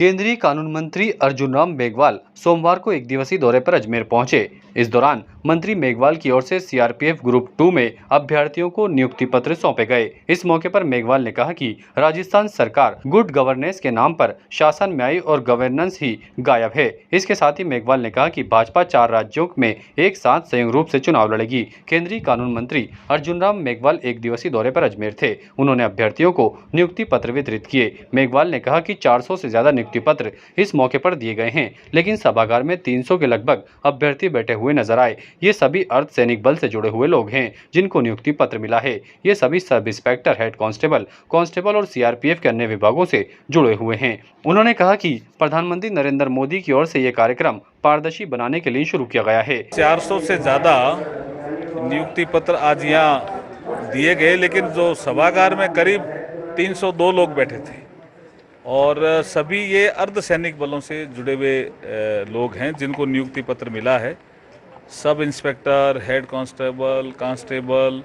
केंद्रीय कानून मंत्री अर्जुन राम मेघवाल सोमवार को एक दिवसीय दौरे पर अजमेर पहुंचे। इस दौरान मंत्री मेघवाल की ओर से सीआरपीएफ ग्रुप 2 में अभ्यर्थियों को नियुक्ति पत्र सौंपे गए। इस मौके पर मेघवाल ने कहा कि राजस्थान सरकार गुड गवर्नेंस के नाम पर शासन न्याय और गवर्नेंस ही गायब है। इसके साथ ही मेघवाल ने कहा कि भाजपा 4 राज्यों में एक साथ संयुक्त रूप से चुनाव लड़ेगी। केंद्रीय कानून मंत्री अर्जुन राम मेघवाल एक दिवसीय दौरे पर अजमेर थे। उन्होंने अभ्यर्थियों को नियुक्ति पत्र वितरित किए। मेघवाल ने कहा कि 400 से ज्यादा नियुक्ति पत्र इस मौके पर दिए गए हैं, लेकिन सभागार में 300 के लगभग अभ्यर्थी बैठे हुए नजर आए। ये सभी अर्धसैनिक बल से जुड़े हुए लोग हैं जिनको नियुक्ति पत्र मिला है। ये सभी सब इंस्पेक्टर, हेड कांस्टेबल और सीआरपीएफ के अन्य विभागों से जुड़े हुए हैं। उन्होंने कहा कि प्रधानमंत्री नरेंद्र मोदी की ओर से ये कार्यक्रम पारदर्शी बनाने के लिए शुरू किया गया है। 400 से ज्यादा नियुक्ति पत्र आज यहाँ दिए गए, लेकिन जो सभागार में करीब 302 लोग बैठे थे और सभी ये अर्धसैनिक बलों से जुड़े हुए लोग हैं जिनको नियुक्ति पत्र मिला है। Sub inspector, head constable,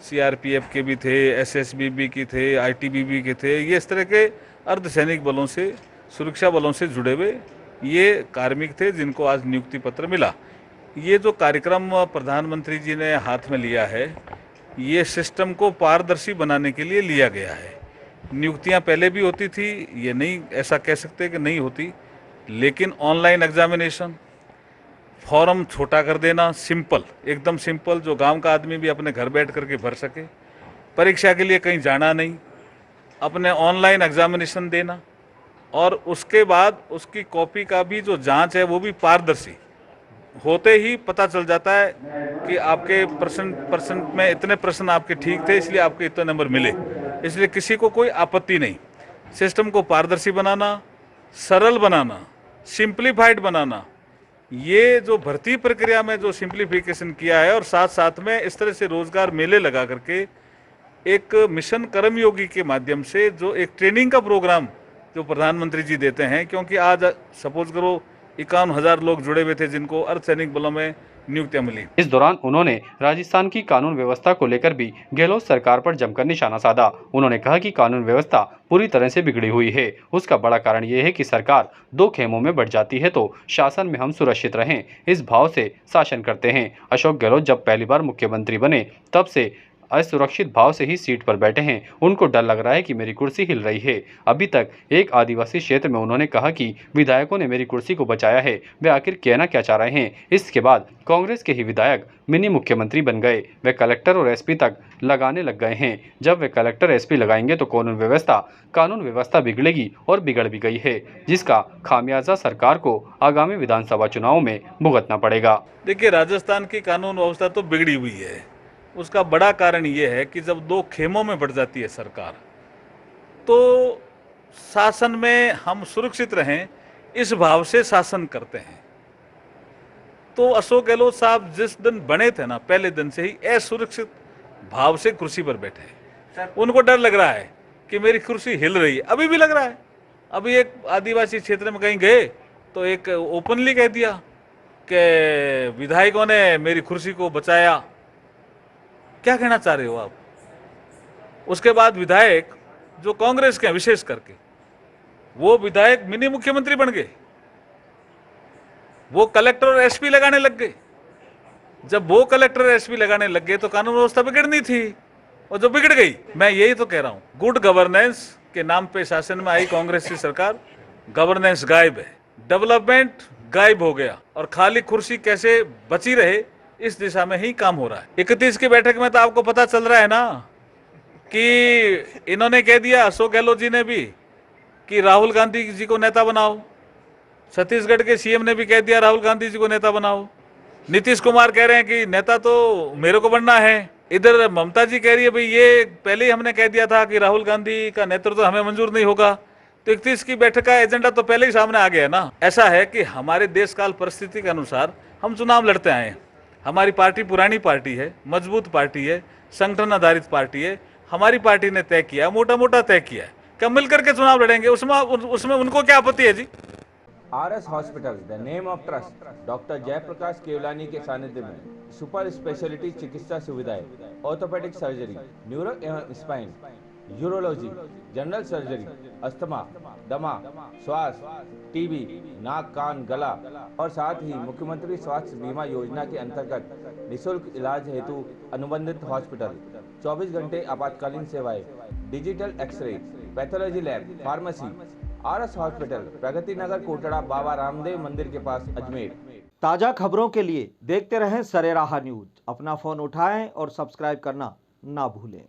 CRPF के भी थे, एसएसबी के थे, आईटीबीपी के थे। ये इस तरह के अर्धसैनिक बलों से, सुरक्षा बलों से जुड़े हुए ये कार्मिक थे जिनको आज नियुक्ति पत्र मिला। ये जो कार्यक्रम प्रधानमंत्री जी ने हाथ में लिया है, ये सिस्टम को पारदर्शी बनाने के लिए लिया गया है। नियुक्तियां पहले भी होती थी, ये नहीं ऐसा कह सकते कि नहीं होती, लेकिन ऑनलाइन एग्जामिनेशन, फॉर्म छोटा कर देना, सिंपल, एकदम सिंपल, जो गांव का आदमी भी अपने घर बैठ करके भर सके, परीक्षा के लिए कहीं जाना नहीं, अपने ऑनलाइन एग्जामिनेशन देना और उसके बाद उसकी कॉपी का भी जो जांच है वो भी पारदर्शी होते ही पता चल जाता है कि आपके परसेंट में इतने प्रश्न आपके ठीक थे, इसलिए आपके इतने नंबर मिले। इसलिए किसी को कोई आपत्ति नहीं। सिस्टम को पारदर्शी बनाना, सरल बनाना, सिंप्लीफाइड बनाना, ये जो भर्ती प्रक्रिया में जो सिंप्लीफिकेशन किया है और साथ साथ में इस तरह से रोजगार मेले लगा करके एक मिशन कर्मयोगी के माध्यम से जो एक ट्रेनिंग का प्रोग्राम जो प्रधानमंत्री जी देते हैं, क्योंकि आज सपोज करो 51,000 लोग जुड़े हुए थे जिनको अर्धसैनिक बलों में नियुक्तियां मिली। इस दौरान उन्होंने राजस्थान की कानून व्यवस्था को लेकर भी गहलोत सरकार पर जमकर निशाना साधा। उन्होंने कहा कि कानून व्यवस्था पूरी तरह से बिगड़ी हुई है। उसका बड़ा कारण ये है कि सरकार 2 खेमों में बढ़ जाती है तो शासन में हम सुरक्षित रहें, इस भाव से शासन करते हैं। अशोक गहलोत जब पहली बार मुख्यमंत्री बने तब से असुरक्षित भाव से ही सीट पर बैठे हैं। उनको डर लग रहा है कि मेरी कुर्सी हिल रही है। अभी तक एक आदिवासी क्षेत्र में उन्होंने कहा कि विधायकों ने मेरी कुर्सी को बचाया है, वे आखिर कहना क्या चाह रहे हैं। इसके बाद कांग्रेस के ही विधायक मिनी मुख्यमंत्री बन गए। वे कलेक्टर और एसपी तक लगाने लग गए हैं। जब वे कलेक्टर एसपी लगाएंगे तो कानून व्यवस्था बिगड़ेगी और बिगड़ भी गई है, जिसका खामियाजा सरकार को आगामी विधानसभा चुनाव में भुगतना पड़ेगा। देखिए, राजस्थान की कानून व्यवस्था तो बिगड़ी हुई है। उसका बड़ा कारण ये है कि जब 2 खेमों में बढ़ जाती है सरकार, तो शासन में हम सुरक्षित रहें इस भाव से शासन करते हैं। तो अशोक गहलोत साहब जिस दिन बने थे ना, पहले दिन से ही असुरक्षित भाव से कुर्सी पर बैठे हैं। उनको डर लग रहा है कि मेरी कुर्सी हिल रही है, अभी भी लग रहा है। अभी एक आदिवासी क्षेत्र में कहीं गए तो एक ओपनली कह दिया कि विधायकों ने मेरी कुर्सी को बचाया। क्या कहना चाह रहे हो आप? उसके बाद विधायक जो कांग्रेस के हैं, विशेष करके वो विधायक मिनी मुख्यमंत्री बन गए, वो कलेक्टर और एसपी लगाने लग गए। जब वो कलेक्टर और एसपी लगाने लग गए तो कानून व्यवस्था बिगड़नी थी, और जो बिगड़ गई, मैं यही तो कह रहा हूं, गुड गवर्नेंस के नाम पे शासन में आई कांग्रेस की सरकार, गवर्नेंस गायब है, डेवलपमेंट गायब हो गया और खाली कुर्सी कैसे बची रहे इस दिशा में ही काम हो रहा है। 31 की बैठक में तो आपको पता चल रहा है ना कि इन्होंने कह दिया, अशोक गहलोत जी ने भी, कि राहुल गांधी जी को नेता बनाओ। छत्तीसगढ़ के सीएम ने भी कह दिया राहुल गांधी जी को नेता बनाओ। नीतीश कुमार कह रहे हैं कि नेता तो मेरे को बनना है। इधर ममता जी कह रही है, भाई ये पहले ही हमने कह दिया था कि राहुल गांधी का नेतृत्व हमें मंजूर नहीं होगा। तो 31 की बैठक का एजेंडा तो पहले ही सामने आ गया ना। ऐसा है कि हमारे देश काल परिस्थिति के अनुसार हम चुनाव लड़ते आए हैं। हमारी पार्टी पुरानी पार्टी है, मजबूत पार्टी है, संगठन आधारित पार्टी है। हमारी पार्टी ने तय किया, मोटा मोटा तय किया है कि हम मिलकर के चुनाव लड़ेंगे। उसमें उनको क्या आपत्ति है जी? RS hospital, the name of trust, doctor Jayprakash Kewalani के सानिध्य में सुपर स्पेशलिटी चिकित्सा सुविधाएं, ऑर्थोपेडिक सर्जरी, न्यूरो एवं spine, urology, general surgery, asthma, दमा, श्वास, टीबी, नाक कान गला और साथ ही मुख्यमंत्री स्वास्थ्य बीमा योजना के अंतर्गत निःशुल्क इलाज हेतु अनुबंधित हॉस्पिटल, 24 घंटे आपातकालीन सेवाएं, digital X-ray, pathology lab, pharmacy, RS hospital, Pragati Nagar, Kotra, Baba Ramdev मंदिर के पास, अजमेर। ताज़ा खबरों के लिए देखते रहें सरेराह न्यूज। अपना फ़ोन उठाएं और सब्सक्राइब करना ना भूलें।